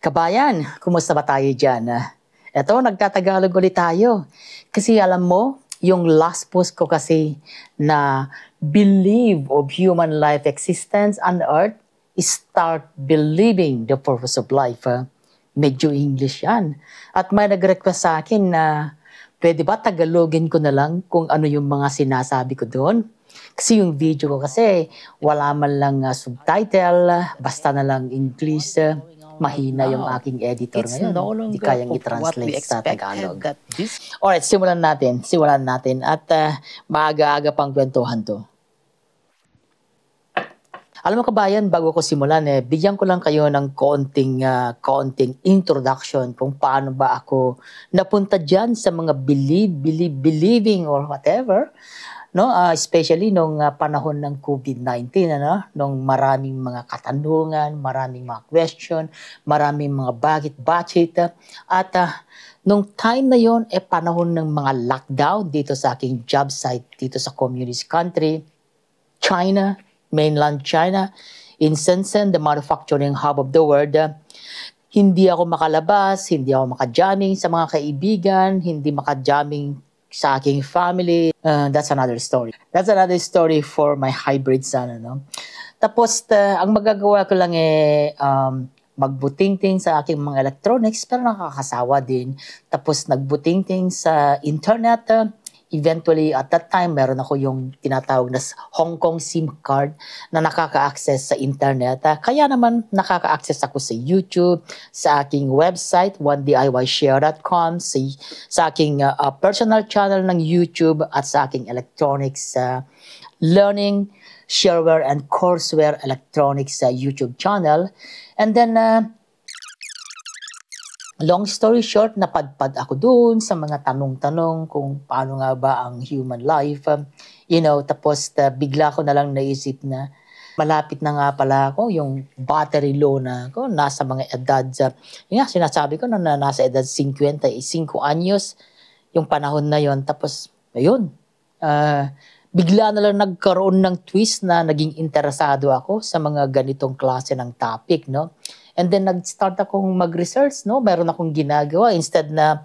Kabayan, kumusta ba tayo dyan? Eto, nagtatagalog ulit tayo. Kasi alam mo, yung last post ko kasi na believe of human life existence on earth is start believing the purpose of life. Medyo English yan. At may nag-request sa akin na pwede ba tagalogin ko na lang kung ano yung mga sinasabi ko doon? Kasi yung video ko kasi wala man lang subtitle, basta na lang English. Mahina yung aking editor ngayon. Hindi kayang i-translate sa Tagalog. Alright, simulan natin. At maaga-aga pang kwentuhan to. Alam mo kabayan, bago ko simulan, bigyan ko lang kayo ng konting introduction kung paano ba ako napunta dyan sa mga believing or whatever. No, especially nung panahon ng COVID-19, nung maraming mga katanungan, maraming mga question, maraming mga bakit, at nung time na yon panahon ng mga lockdown dito sa aking job site, dito sa communist country, China, mainland China, in Shenzhen, the manufacturing hub of the world. Hindi ako makalabas, hindi ako makajamming sa mga kaibigan, hindi makajamming sa aking family. That's another story. That's another story for my hybrid son. Tapos, ang magagawa ko lang magbutingting sa aking mga electronics, pero nakakasawa din. Tapos, nagbutingting sa internet. Eventually, at that time, meron ako yung tinatawag na Hong Kong SIM card na nakaka-access sa internet. Kaya naman, nakaka-access ako sa YouTube, sa aking website, onediyshare.com, sa aking personal channel ng YouTube, at sa aking electronics learning, shareware, and courseware electronics YouTube channel. And then, long story short, napadpad ako doon sa mga tanong-tanong kung paano nga ba ang human life. Tapos bigla ko na lang naisip na malapit na nga pala ako, yung battery low na ako, nasa mga edad, sinasabi ko na nasa edad 55 anyos, yung panahon na yon. Tapos, ayun, bigla na lang nagkaroon ng twist na naging interesado ako sa mga ganitong klase ng topic, no? And then nag-start akong mag-research, no? Meron akong ginagawa instead na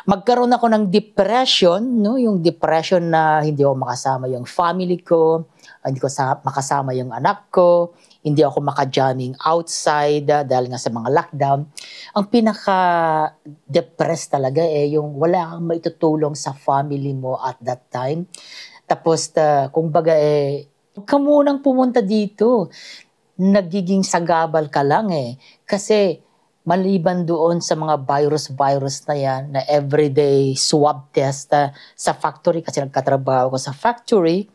magkaroon ako ng depression, no? Yung depression na hindi ako makasama yung family ko, hindi ko makasama yung anak ko, hindi ako makajamming outside dahil nga sa mga lockdown. Ang pinaka-depressed talaga yung wala kang maitutulong sa family mo at that time. Tapos kumbaga huwag ka munang pumunta dito. Nagiging sagabal ka lang Kasi maliban doon sa mga virus na yan, na everyday swab test sa factory, kasi nagkatrabaho ko sa factory,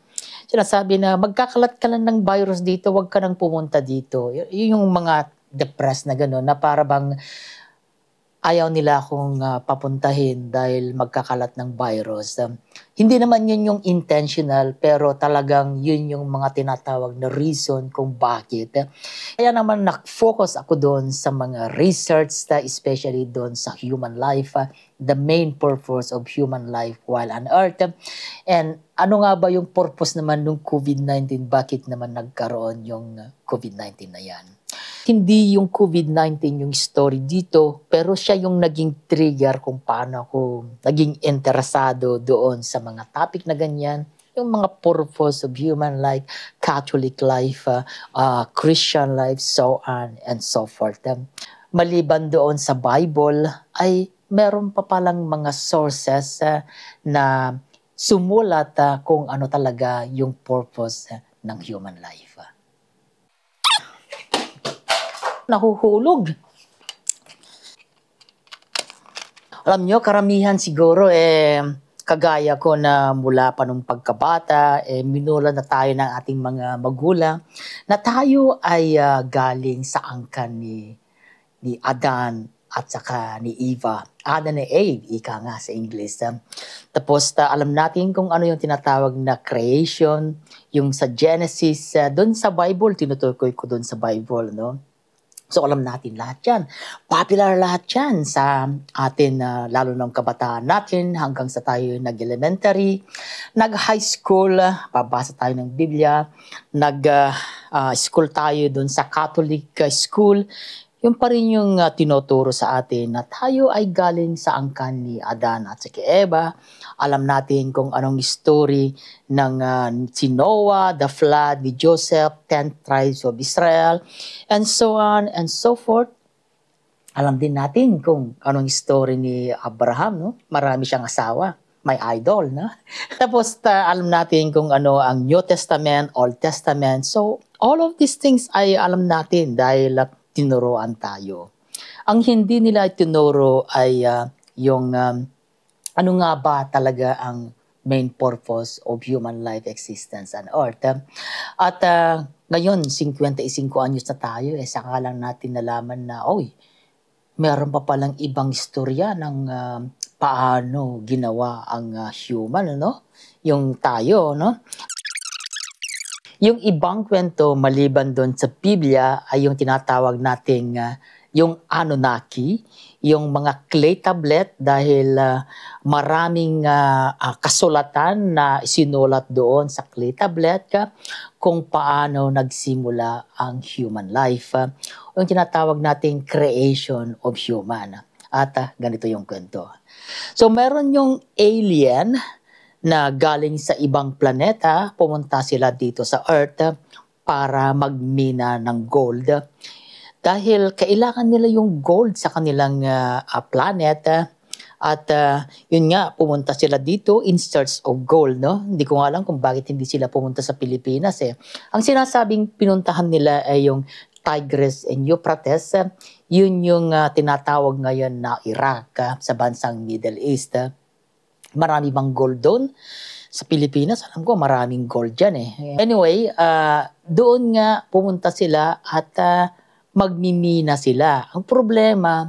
sinasabi na magkakalat ka lang ng virus dito, wag ka nang pumunta dito. Yun yung mga depressed na gano'n, na para bang ayaw nila akong papuntahin dahil magkakalat ng virus. Hindi naman yun yung intentional, pero talagang yun yung mga tinatawag na reason kung bakit. Kaya naman nag-focus ako doon sa mga research, especially doon sa human life, the main purpose of human life while on earth. And ano nga ba yung purpose naman ng COVID-19? Bakit naman nagkaroon yung COVID-19 na yan? Hindi yung COVID-19 yung story dito, pero siya yung naging trigger kung paano ako naging interesado doon sa mga topic na ganyan, yung mga purpose of human life, Catholic life, Christian life, so on and so forth. Maliban doon sa Bible, ay meron pa palang mga sources na sumulat kung ano talaga yung purpose ng human life. Nahuhulog. Alam nyo, karamihan siguro kagaya ko na mula pa nung pagkabata, minula na tayo ng ating mga magulang na tayo ay galing sa angkan ni Adan at saka ni Eva. Adan and Eve, ika nga sa English. Tapos alam natin kung ano yung tinatawag na creation, yung sa Genesis, doon sa Bible, tinutukoy ko doon sa Bible, no? So alam natin lahat yan. Popular lahat yan sa atin, lalo ng kabataan natin hanggang sa tayo nag-elementary, nag-high school, babasa tayo ng Biblia, nag-school tayo dun sa Catholic school. Yung pa rin yung tinuturo sa atin na tayo ay galing sa angkan ni Adan at si Eva. Alam natin kung anong story ng si Noah, the flood, ni Joseph, 10 tribes of Israel, and so on and so forth. Alam din natin kung anong story ni Abraham, no? Marami siyang asawa. May idol, no? Tapos alam natin kung ano ang New Testament, Old Testament. So, all of these things ay alam natin dahil tinuruan tayo. Ang hindi nila tinuro ay yung ano nga ba talaga ang main purpose of human life existence on earth. At ngayon, 55 anyos na tayo, saka lang natin nalaman na, meron pa palang ibang istorya ng paano ginawa ang human, ano? Yung tayo, no? Yung ibang kwento maliban doon sa Biblia ay yung tinatawag nating yung Anunnaki, yung mga clay tablet dahil maraming kasulatan na sinulat doon sa clay tablet kung paano nagsimula ang human life. Yung tinatawag nating creation of human. At ganito yung kwento. So meron yung alien na galing sa ibang planeta, pumunta sila dito sa Earth para magmina ng gold. Dahil kailangan nila yung gold sa kanilang planet at yun nga, pumunta sila dito in search of gold, no? Hindi ko nga alam kung bakit hindi sila pumunta sa Pilipinas eh. Ang sinasabing pinuntahan nila ay yung Tigris and Euphrates, yun yung tinatawag ngayon na Iraq sa bansang Middle East. Marami bang gold doon? Sa Pilipinas, alam ko maraming gold dyan eh. Anyway, doon nga pumunta sila at magmimina sila. Ang problema,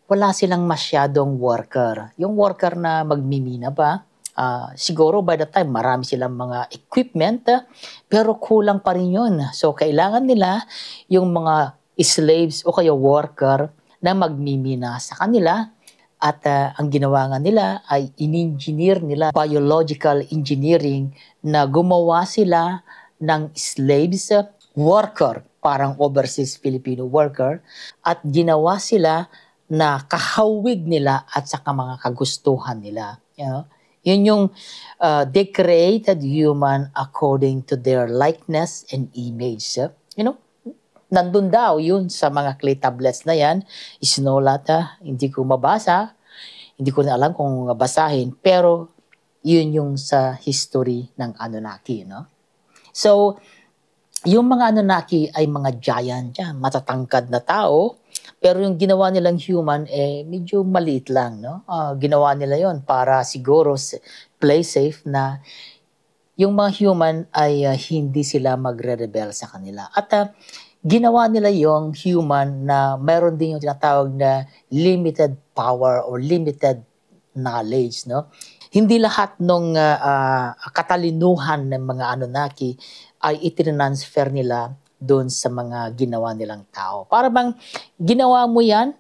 wala silang masyadong worker. Yung worker na magmimina ba, siguro by the time marami silang mga equipment, pero kulang pa rin yun. So kailangan nila yung mga slaves o kaya worker na magmimina sa kanila. At ang ginawa nga nila ay in-engineer nila, biological engineering, na gumawa sila ng slaves, worker, parang overseas Filipino worker, at ginawa sila na kahawig nila at saka mga kagustuhan nila. You know? Yun yung they created human according to their likeness and image. You know? Nandun daw yun sa mga clay tablets na yan. Isinulat, hindi ko mabasa. Hindi ko na alam kung basahin. Pero yun yung sa history ng Anunnaki. No? So, yung mga Anunnaki ay mga giant yan, matatangkad na tao. Pero yung ginawa nilang human, medyo maliit lang. No? Ginawa nila yon para siguro play safe na yung mga human ay hindi sila magre-rebel sa kanila. At ginawa nila yung human na mayroon din yung tinatawag na limited power or limited knowledge. No? Hindi lahat ng katalinuhan ng mga Anunnaki ay itinransfer nila doon sa mga ginawa nilang tao. Para bang ginawa mo yan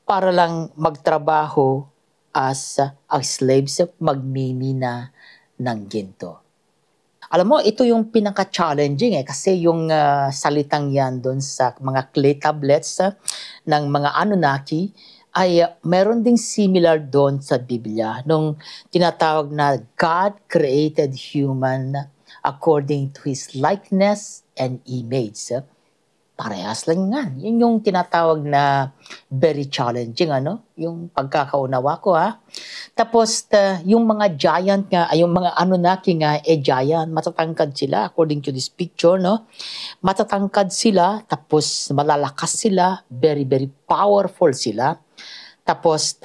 para lang magtrabaho as slaves, magmimina ng ginto. Alam mo, ito yung pinaka-challenging kasi yung salitang yan doon sa mga clay tablets ng mga Anunnaki ay meron ding similar doon sa Biblia nung tinatawag na God created human according to His likeness and image. Parehas lang nga. Yun yung tinatawag na very challenging, yung pagkakaunawa ko. Tapos, yung mga giant nga, ay yung mga Anunnaki nga, giant, matatangkad sila according to this picture, no? Matatangkad sila, tapos malalakas sila, very, very powerful sila. Tapos,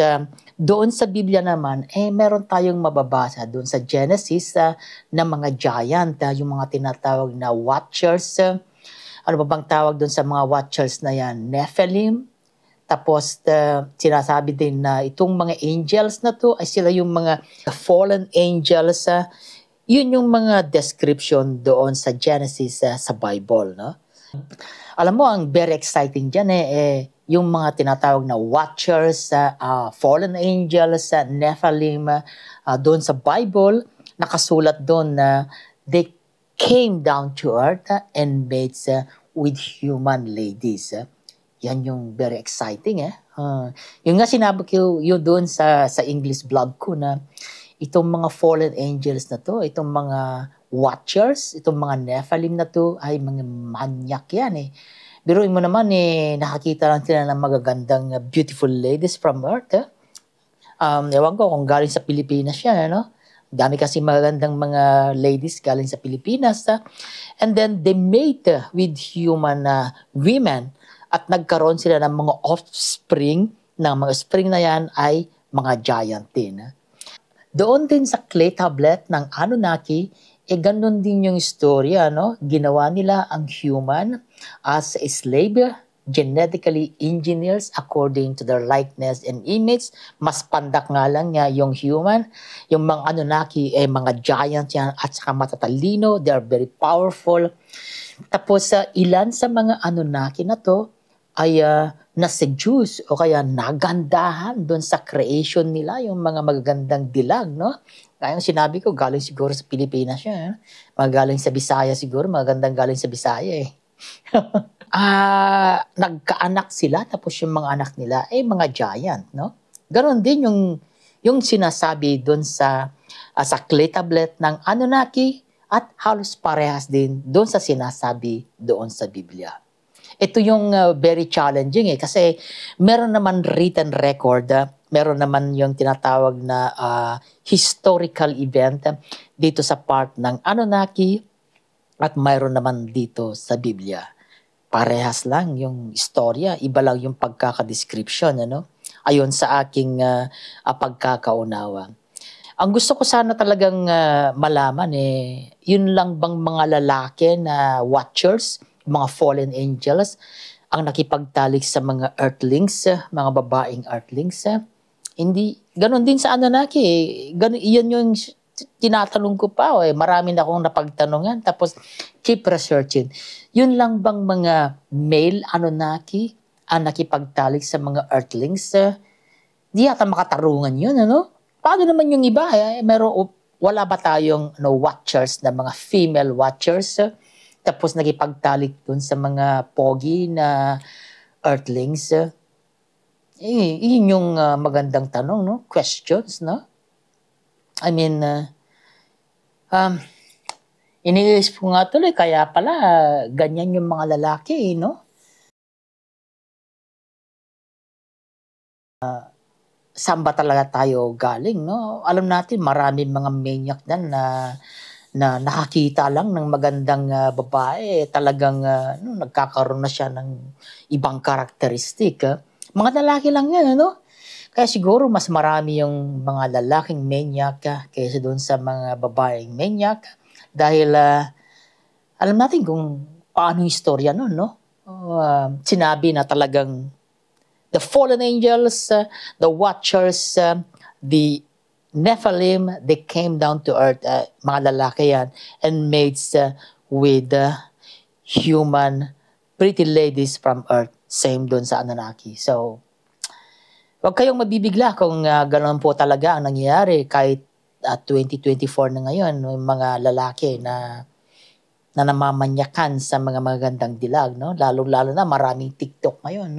doon sa Biblia naman, meron tayong mababasa doon sa Genesis na mga giant, yung mga tinatawag na watchers. Ano ba bang tawag doon sa mga watchers na yan? Nephilim. Tapos, sinasabi din na itong mga angels na to ay sila yung mga fallen angels. Yun yung mga description doon sa Genesis sa Bible. No? Alam mo, ang very exciting dyan yung mga tinatawag na watchers, fallen angels, Nephilim, doon sa Bible, nakasulat doon na they came down to earth and mates with human ladies. Yan yung very exciting yung nga sinabi ko yun doon sa English blog ko na itong mga fallen angels na to, itong mga watchers, itong mga Nephilim na to ay mga manyak yan Biruin mo naman nakakita lang sila ng magagandang beautiful ladies from earth ewan ko kung galing sa Pilipinas yan Dami kasi magagandang mga ladies galing sa Pilipinas and then they mate with human women at nagkaroon sila ng mga offspring ng mga spring na yan ay mga giant din Doon din sa clay tablet ng Anunnaki, ganun din yung istorya, Ginawa nila ang human as a slave, genetically engineers according to their likeness and image. Mas pandak nga lang niya yung human. Yung mga Anunnaki, mga giant yan at saka matatalino. They are very powerful. Tapos ilan sa mga Anunnaki na to ay na-seduce o kaya nagandahan doon sa creation nila, yung mga magagandang dilag, Kaya yung sinabi ko, galing siguro sa Pilipinas siya. Galing sa Bisaya siguro, magandang galing sa Bisaya nagkaanak sila, tapos yung mga anak nila, mga giant, Ganon din yung sinasabi doon sa clay tablet ng Anunnaki at halos parehas din doon sa sinasabi doon sa Biblia. Ito yung very challenging kasi meron naman written record, meron naman yung tinatawag na historical event dito sa part ng Anunnaki at mayroon naman dito sa Biblia. Parehas lang yung istorya, iba lang yung pagkakadescription, ayon sa aking pagkakaunawa. Ang gusto ko sana talagang malaman yun lang bang mga lalaki na watchers, mga fallen angels, ang nakipagtalik sa mga earthlings, mga babaeng earthlings. Hindi, ganun din sa Anunnaki. Iyan yung tinatanong ko pa. Marami na akong napagtanungan. Tapos, keep researching. Yun lang bang mga male Anunnaki ang nakipagtalik sa mga earthlings? Di yata makatarungan yun, Paano naman yung iba? Wala ba tayong watchers na mga female watchers? Tapos nagipagtalik dun sa mga pogi na earthlings. Yun yung magandang tanong, questions, I mean, iniisip ko nga tuloy, kaya pala ganyan yung mga lalaki, saan ba talaga tayo galing, Alam natin, maraming mga maniac na nakakita lang ng magandang babae, talagang nagkakaroon na siya ng ibang karakteristik. Mga lalaki lang yan, Kaya siguro mas marami yung mga lalaking maniac kaysa doon sa mga babaeng maniac. Dahil alam natin kung paano yung istorya nun, sinabi na talagang the fallen angels, the watchers, the Nephilim, they came down to earth, mga lalaki yan, and mates with human pretty ladies from earth. Same doon sa Anunnaki. So, wag kayong mabibigla kung ganoon po talaga ang nangyayari kahit 2024 na ngayon, yung mga lalaki na namamanyakan sa mga magandang dilag, Lalo-lalo na maraming TikTok ngayon,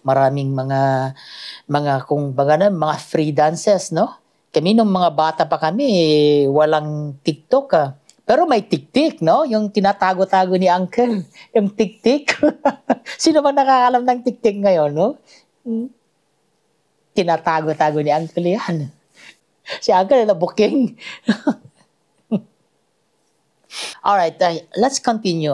Maraming mga kung baga mga free dances, Kami nung mga bata pa kami, walang TikTok Pero may tik-tik, Yung tinatago-tago ni Uncle, yung tik-tik. Sino ba nakakalam ng tik-tik ngayon, Tinatago-tago ni Uncle yan. Si Uncle na booking. Alright, let's continue,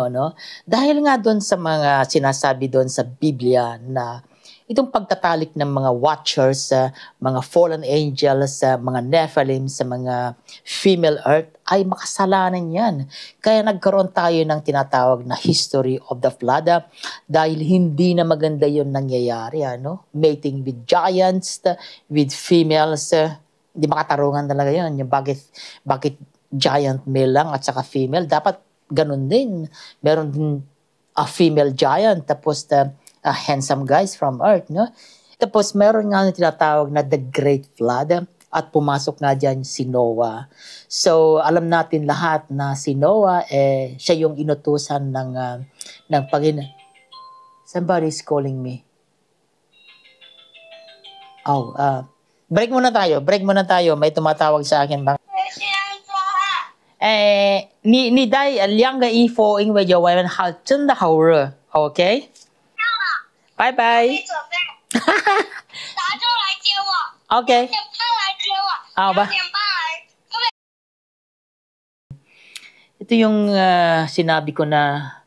Dahil nga doon sa mga sinasabi doon sa Biblia na itong pagtatalik ng mga watchers, mga fallen angels, mga Nephilim, sa mga female earth, ay makasalanan yan. Kaya nagkaroon tayo ng tinatawag na history of the flood dahil hindi na maganda yun nangyayari. Mating with giants, with females, hindi makatarungan talaga yun. Yung bakit giant male lang at saka female, dapat ganun din. Meron din a female giant, tapos handsome guys from earth, Tapos meron nga tinatawag na the Great Flood at pumasok nga dyan si Noah. So alam natin lahat na si Noah siya yung inutusan ng Panginoon. Somebody's calling me. Oh, break muna tayo. Break muna tayo. May tumatawag sa akin. Eh, 你带两个衣服，因为有我们好真的好热，OK？拜拜。啥时候来接我？ OK， 2点半来接我。好吧。2点半来。 Ito yung sinabi ko na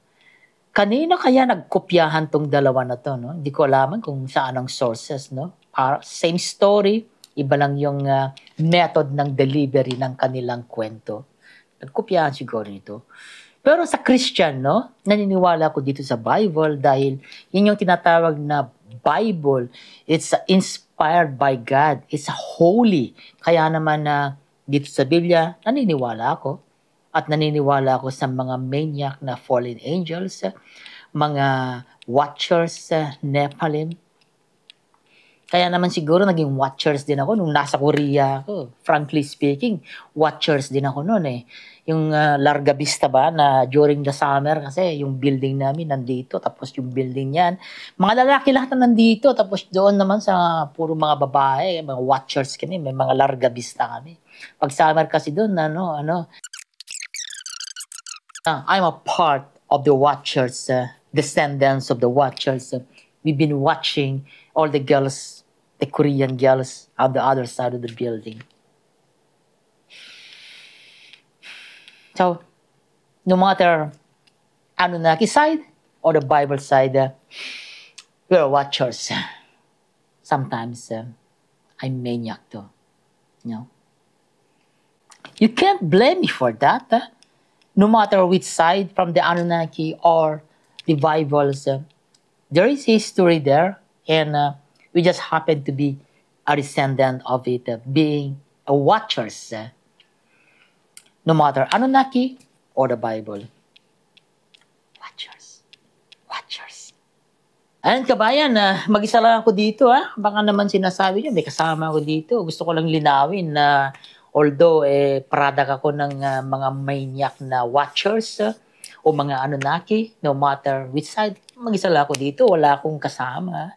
kanina kaya nagkopyahan tong dalawa na to, no? Hindi ko alam kung saan ang sources, no? Same story, iba lang yung method ng delivery ng kanilang kwento. Nagkopyahan siguro nito. Pero sa Christian, no? Naniniwala ko dito sa Bible dahil yun yung tinatawag na Bible. It's inspired by God. It's holy. Kaya naman dito sa Biblia, naniniwala ako. At naniniwala ako sa mga maniac na fallen angels, mga watchers, Nephilim. Kaya naman siguro naging watchers din ako nung nasa Korea ako. Frankly speaking, watchers din ako noon eh. Yung Larga Vista ba na during the summer kasi yung building namin nandito tapos yung building yan. Mga lalaki lahat na nandito tapos doon naman sa puro mga babae, mga watchers kami, may mga Larga Vista kami. Pag summer kasi doon, I'm a part of the watchers, descendants of the watchers. We've been watching all the girls, the Korean girls on the other side of the building. So, no matter Anunnaki side or the Bible side, we're watchers. Sometimes I'm maniac too. You can't blame me for that. No matter which side, from the Anunnaki or the Bibles, there is history there, and we just happen to be a descendant of it, being a watchers, no matter Anunnaki or the Bible. Watchers. Watchers. Ayun kabayan, mag-isa lang ako dito. Baka naman sinasabi niyo, may kasama ako dito. Gusto ko lang linawin na although product ako ng mga maniac na watchers o mga Anunnaki, no matter which side, mag-isa lang ako dito, wala akong kasama.